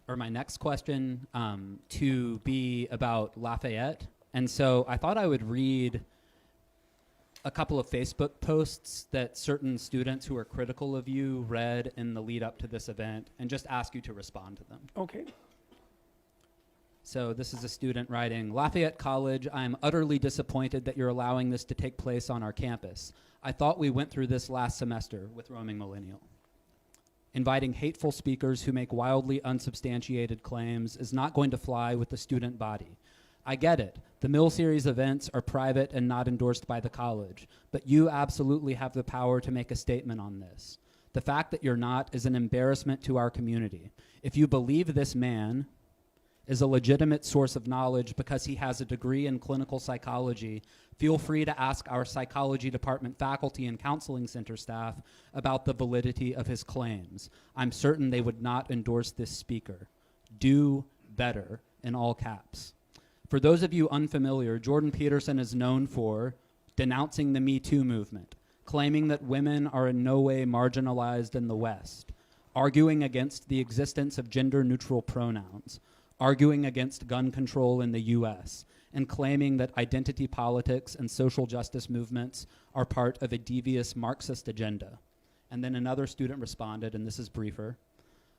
or my next question, to be about Lafayette. And so I thought I would read a couple of Facebook posts that certain students who are critical of you read in the lead up to this event and just ask you to respond to them. Okay. So this is a student writing, Lafayette College, I am utterly disappointed that you're allowing this to take place on our campus. I thought we went through this last semester with Roaming Millennial. Inviting hateful speakers who make wildly unsubstantiated claims is not going to fly with the student body. I get it. The Mill Series events are private and not endorsed by the college, but you absolutely have the power to make a statement on this. The fact that you're not is an embarrassment to our community. If you believe this man is a legitimate source of knowledge because he has a degree in clinical psychology, feel free to ask our psychology department faculty and counseling center staff about the validity of his claims. I'm certain they would not endorse this speaker. Do better, in all caps. For those of you unfamiliar, Jordan Peterson is known for denouncing the Me Too movement, claiming that women are in no way marginalized in the West, arguing against the existence of gender-neutral pronouns, arguing against gun control in the US, and claiming that identity politics and social justice movements are part of a devious Marxist agenda. And then another student responded, and this is briefer.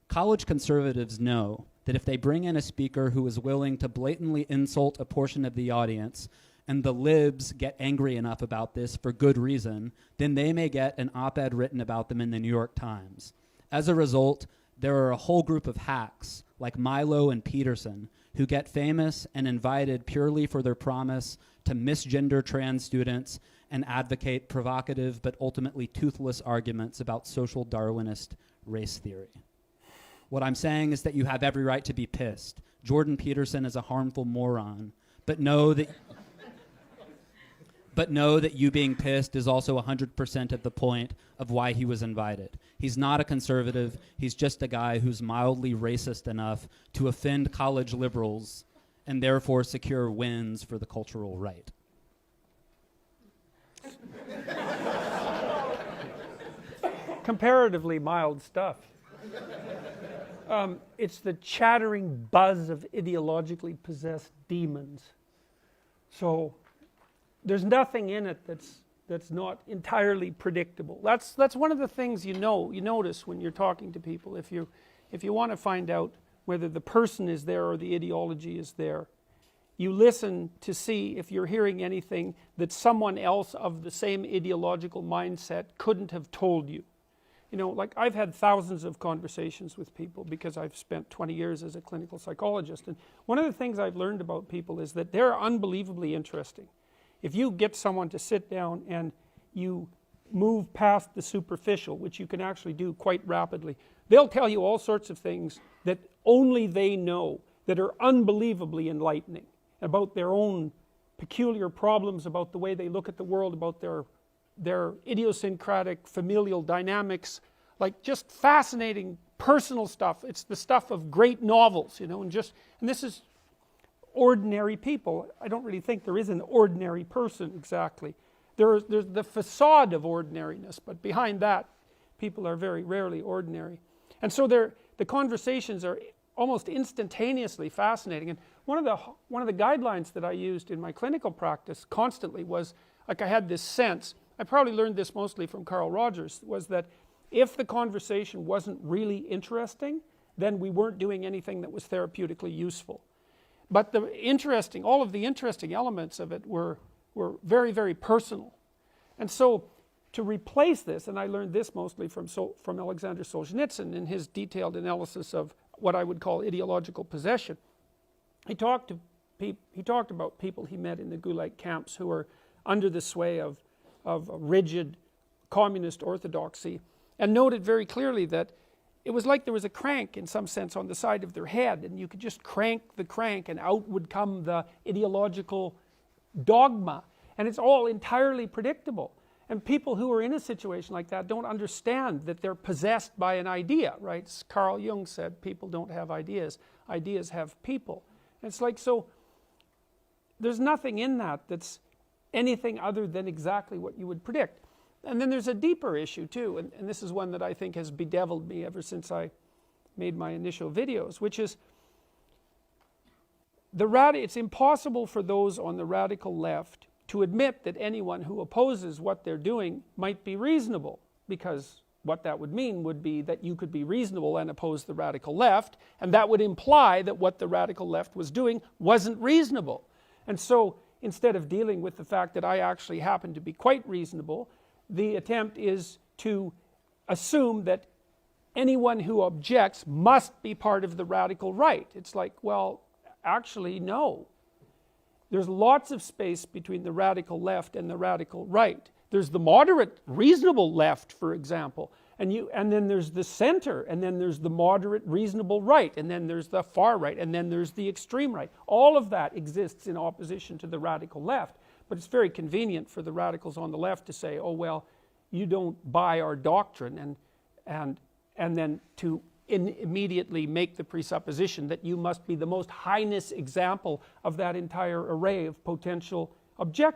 College conservatives know that if they bring in a speaker who is willing to blatantly insult a portion of the audience, and the libs get angry enough about this for good reason, then they may get an op-ed written about them in the New York Times. As a result, there are a whole group of hacks, like Milo and Peterson, who get famous and invited purely for their promise to misgender trans students and advocate provocative but ultimately toothless arguments about social Darwinist race theory. What I'm saying is that you have every right to be pissed. Jordan Peterson is a harmful moron, but know that you being pissed is also 100% of the point of why he was invited. He's not a conservative. He's just a guy who's mildly racist enough to offend college liberals and therefore secure wins for the cultural right. Comparatively mild stuff. It's the chattering buzz of ideologically possessed demons. So there's nothing in it that's not entirely predictable. That's one of the things you notice when you're talking to people. If you want to find out whether the person is there or the ideology is there, you listen to see if you're hearing anything that someone else of the same ideological mindset couldn't have told you. You know, like I've had thousands of conversations with people because I've spent 20 years as a clinical psychologist, and one of the things I've learned about people is that they're unbelievably interesting. If you get someone to sit down and you move past the superficial, which you can actually do quite rapidly, they'll tell you all sorts of things that only they know, that are unbelievably enlightening about their own peculiar problems, about the way they look at the world, about their idiosyncratic familial dynamics, like just fascinating personal stuff. It's the stuff of great novels, you know, and this is ordinary people. I don't really think there is an ordinary person exactly. There's the facade of ordinariness, but behind that, people are very rarely ordinary. And so the conversations are almost instantaneously fascinating. And one of the guidelines that I used in my clinical practice constantly was, like, I had this sense, I probably learned this mostly from Carl Rogers, was that if the conversation wasn't really interesting, then we weren't doing anything that was therapeutically useful. But all of the interesting elements of it were very, very personal. And so to replace this, and I learned this mostly from Alexander Solzhenitsyn in his detailed analysis of what I would call ideological possession, he talked about people he met in the Gulag camps who were under the sway of rigid communist orthodoxy, and noted very clearly that it was like there was a crank in some sense on the side of their head, and you could just crank the crank and out would come the ideological dogma, and it's all entirely predictable. And people who are in a situation like that don't understand that they're possessed by an idea, right? As Carl Jung said, people don't have ideas, ideas have people. And it's like, so there's nothing in that that's anything other than exactly what you would predict. And then there's a deeper issue too, and this is one that I think has bedeviled me ever since I made my initial videos, which is it's impossible for those on the radical left to admit that anyone who opposes what they're doing might be reasonable, because what that would mean would be that you could be reasonable and oppose the radical left, and that would imply that what the radical left was doing wasn't reasonable. And so instead of dealing with the fact that I actually happen to be quite reasonable, the attempt is to assume that anyone who objects must be part of the radical right. It's like, well, actually no. There's lots of space between the radical left and the radical right. There's the moderate, reasonable left, for example, and then there's the center, and then there's the moderate, reasonable right, and then there's the far right, and then there's the extreme right. All of that exists in opposition to the radical left, but it's very convenient for the radicals on the left to say, oh well, you don't buy our doctrine, and then to immediately make the presupposition that you must be the most heinous example of that entire array of potential objections.